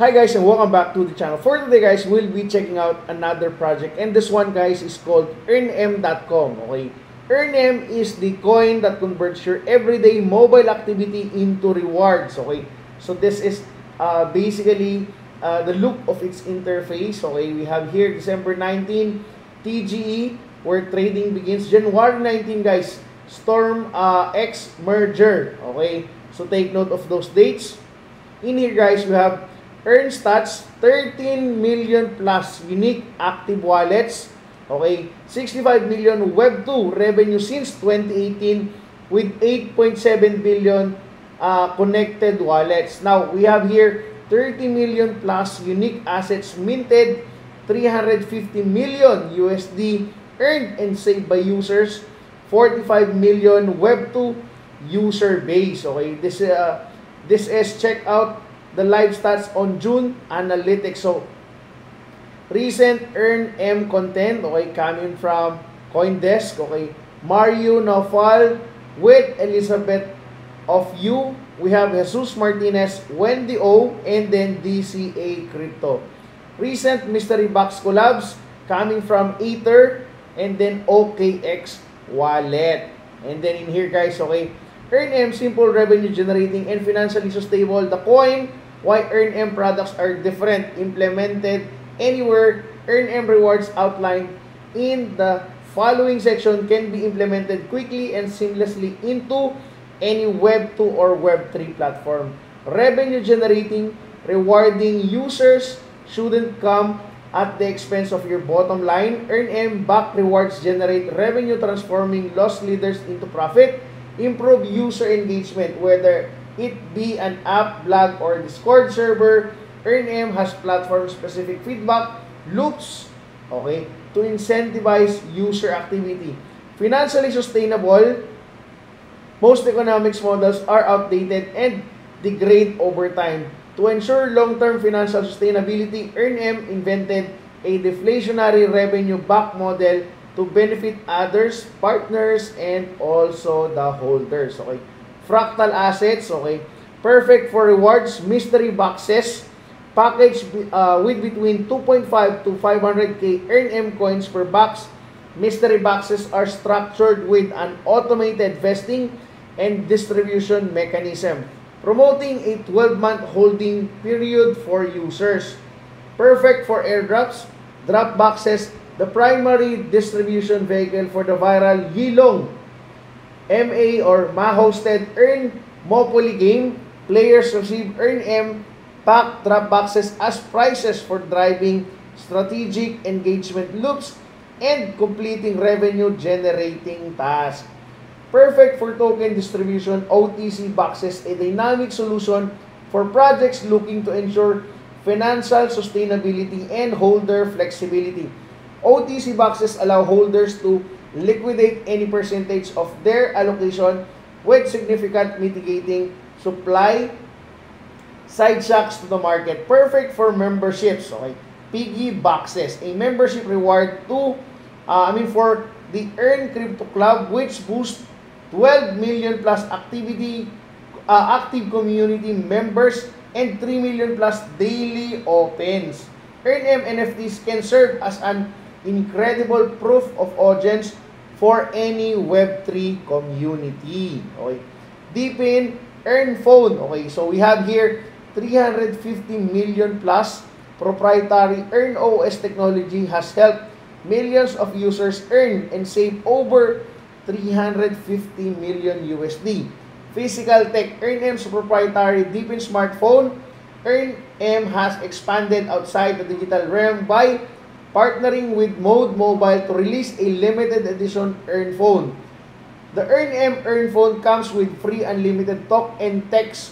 Hi guys and welcome back to the channel. For today guys, we'll be checking out another project and this one guys is called earnm.com. Okay, earnm is the coin that converts your everyday mobile activity into rewards. Okay, so this is basically the look of its interface. Okay, we have here December 19 TGE where trading begins. January 19 guys, Storm X merger. Okay, so take note of those dates. In here guys, we have Earn stats, 13 million plus unique active wallets. Okay, 65 million Web2 revenue since 2018 with 8.7 billion connected wallets. Now, we have here 30 million plus unique assets minted, 350 million USD earned and saved by users, 45 million Web2 user base. Okay, this is check out the live stats on June analytics. So recent earn M content, okay, coming from CoinDesk. Okay, Mario Naufal with Elizabeth of You. We have Jesus Martinez, Wendy O, and then DCA Crypto. Recent mystery box collabs coming from Ether and then OKX wallet. And then in here guys, okay, earnm simple revenue generating and financially sustainable. The coin, why earnm products are different, implemented anywhere. Earnm rewards outlined in the following section can be implemented quickly and seamlessly into any Web2 or Web3 platform. Revenue generating, rewarding users shouldn't come at the expense of your bottom line. Earnm back rewards generate revenue, transforming loss leaders into profit. Improve user engagement, whether it be an app, blog, or Discord server. earnm has platform-specific feedback loops, okay, to incentivize user activity. Financially sustainable, most economics models are outdated and degrade over time. To ensure long-term financial sustainability, earnm invented a deflationary revenue-backed model to benefit others, partners, and also the holders. Okay. Fractal assets, okay, perfect for rewards. Mystery boxes, package with between 2.5 to 500k earnm coins per box. Mystery boxes are structured with an automated vesting and distribution mechanism, promoting a 12-month holding period for users. Perfect for airdrops. Drop boxes, the primary distribution vehicle for the viral Yilong MA or Ma-hosted Earn Monopoly game. Players receive earnm pack drop boxes as prizes for driving strategic engagement loops and completing revenue generating tasks. Perfect for token distribution. OTC boxes, a dynamic solution for projects looking to ensure financial sustainability and holder flexibility. OTC boxes allow holders to liquidate any percentage of their allocation with significant mitigating supply side shocks to the market. Perfect for memberships. Okay, piggy boxes, a membership reward to for the Earn Crypto Club, which boosts 12 million plus active community members and 3 million plus daily opens. earnm NFTs can serve as an incredible proof of audience for any Web3 community. Okay. Deepin Earn Phone. Okay, so we have here 350 million plus proprietary Earn OS technology has helped millions of users earn and save over 350 million USD. Physical tech, earnm's proprietary Deepin smartphone. earnm has expanded outside the digital realm by partnering with Mode Mobile to release a limited edition Earn Phone. The earnm Earn Phone comes with free unlimited talk and text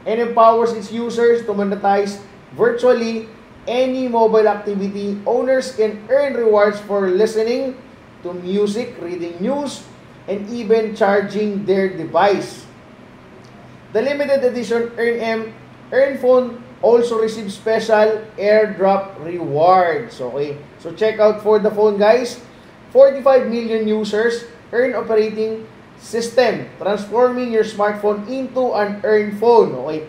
and empowers its users to monetize virtually any mobile activity. Owners can earn rewards for listening to music, reading news, and even charging their device. The limited edition earnm Earn Phone also receives special airdrop rewards. Okay, so check out for the phone guys. 45 million users earn operating system, transforming your smartphone into an Earn Phone. Okay,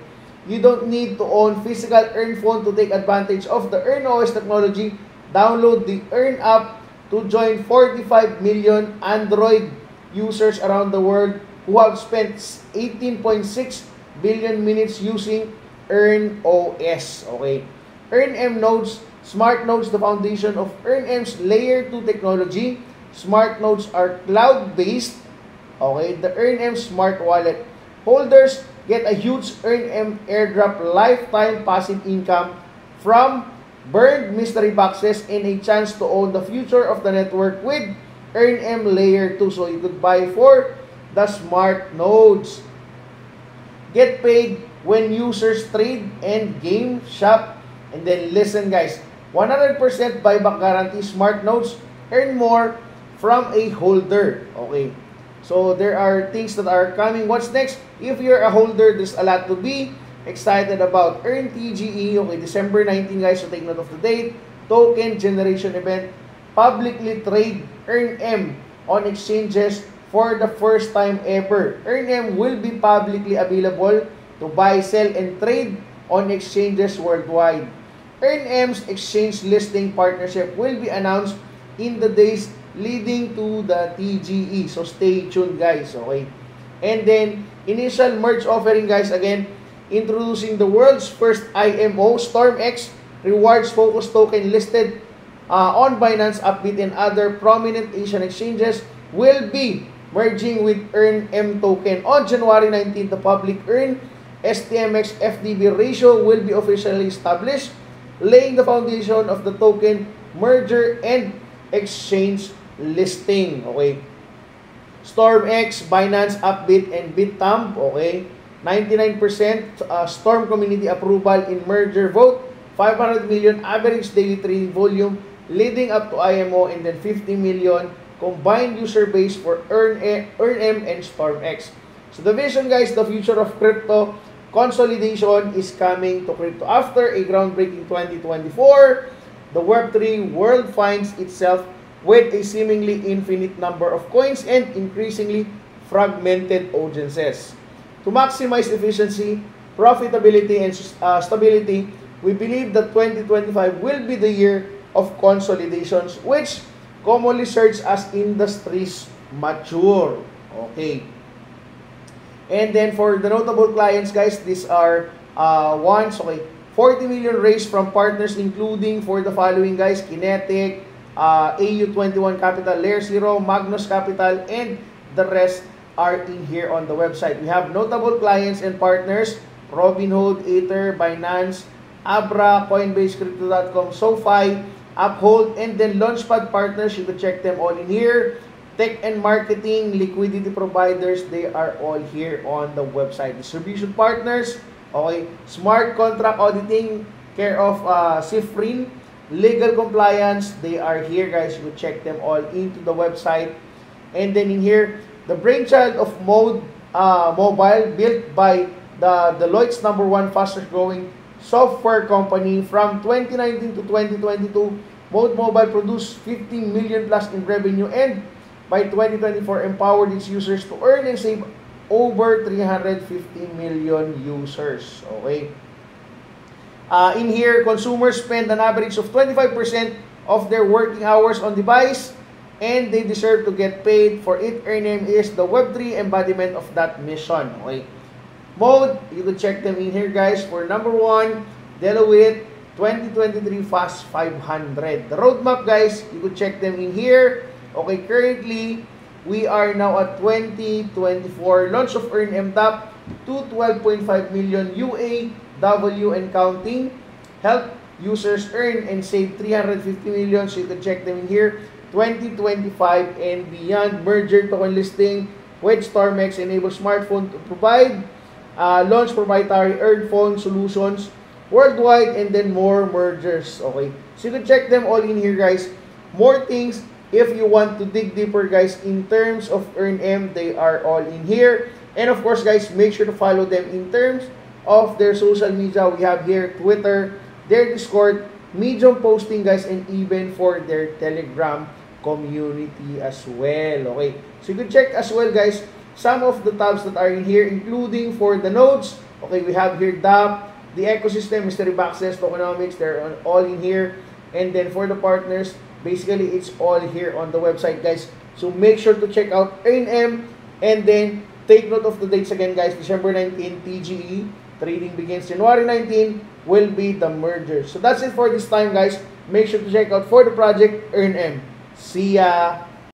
You don't need to own physical Earn phone to take advantage of the Earn OS technology. Download the Earn app to join 45 million Android users around the world who have spent 18.6 billion minutes using Earn OS. Okay. Earn M Nodes, Smart Nodes, the foundation of Earn M's Layer 2 technology. Smart Nodes are cloud-based. Okay, the Earn M Smart Wallet. Holders get a huge Earn M airdrop lifetime passive income from burned mystery boxes and a chance to own the future of the network with Earn M Layer 2. So you could buy for the Smart Nodes. Get paid when users trade and game shop. And then listen guys, 100% buyback guarantee. Smart Nodes, earn more from a holder. Okay. So there are things that are coming. What's next? If you're a holder, there's a lot to be excited about. Earn TGE, okay, December 19 guys, so take note of the date. Token generation event. Publicly trade Earn M on exchanges for the first time ever. Earn M will be publicly available to buy, sell, and trade on exchanges worldwide. Earn M's exchange listing partnership will be announced in the days leading to the TGE. So stay tuned guys, okay? And then, initial merge offering guys, again, introducing the world's first IMO, StormX, rewards focus token listed on Binance, Upbit, and other prominent Asian exchanges will be merging with Earn M token. On January 19, the public Earn STMX FDB ratio will be officially established, laying the foundation of the token merger and exchange listing. Okay. StormX, Binance, Upbit, and Bitamp. Okay. 99% Storm community approval in merger vote. 500 million average daily trading volume leading up to IMO, and then 50 million combined user base for Earn M and StormX. So the vision guys, the future of crypto consolidation is coming to crypto. After a groundbreaking 2024, the Web3 world finds itself with a seemingly infinite number of coins and increasingly fragmented audiences. To maximize efficiency, profitability, and stability, we believe that 2025 will be the year of consolidations, which commonly serves as industries mature. Okay. And then for the notable clients, guys, these are ones, okay, 40 million raised from partners including for the following guys: Kinetic, AU21 Capital, Layer Zero, Magnus Capital, and the rest are in here on the website. We have notable clients and partners: Robinhood, Ether, Binance, Abra, Coinbase, Crypto.com, SoFi, Uphold, and then Launchpad partners. You can check them all in here. Tech and marketing, liquidity providers, they are all here on the website. Distribution partners, okay, smart contract auditing, care of Cifrin, legal compliance, they are here guys. You can check them all into the website. And then in here, the brainchild of Mode Mobile, built by the Deloitte's #1 fastest growing software company from 2019 to 2022. Mode Mobile produced 15 million plus in revenue, and by 2024, empowered its users to earn and save over 350 million users. Okay. In here, consumers spend an average of 25% of their working hours on device, and they deserve to get paid for it. Earn M is the Web3 embodiment of that mission. Okay. Mode, you can check them in here, guys. For #1, Deloitte 2023 Fast 500. The roadmap, guys, you could check them in here. Okay, currently, we are now at 2024 launch of Earn M Top to 12.5 million UAW and counting. Help users earn and save 350 million. So you can check them in here. 2025 and beyond. Merger token listing with StormX enable smartphone to provide launch proprietary Earn phone solutions worldwide, and then more mergers. Okay, so you can check them all in here, guys. More things. If you want to dig deeper, guys, in terms of Earn M, they are all in here. And of course, guys, make sure to follow them in terms of their social media. We have here Twitter, their Discord, Medium posting, guys, and even for their Telegram community as well. Okay, so you can check as well, guys, some of the tabs that are in here, including for the nodes, Okay, we have here DAP, the ecosystem, Mystery Boxes, tokenomics, they're all in here. And then for the partners, basically it's all here on the website, guys. So make sure to check out EarnM, and then take note of the dates again, guys. December 19, TGE, trading begins. January 19 will be the merger. So that's it for this time, guys. Make sure to check out for the project EarnM. See ya!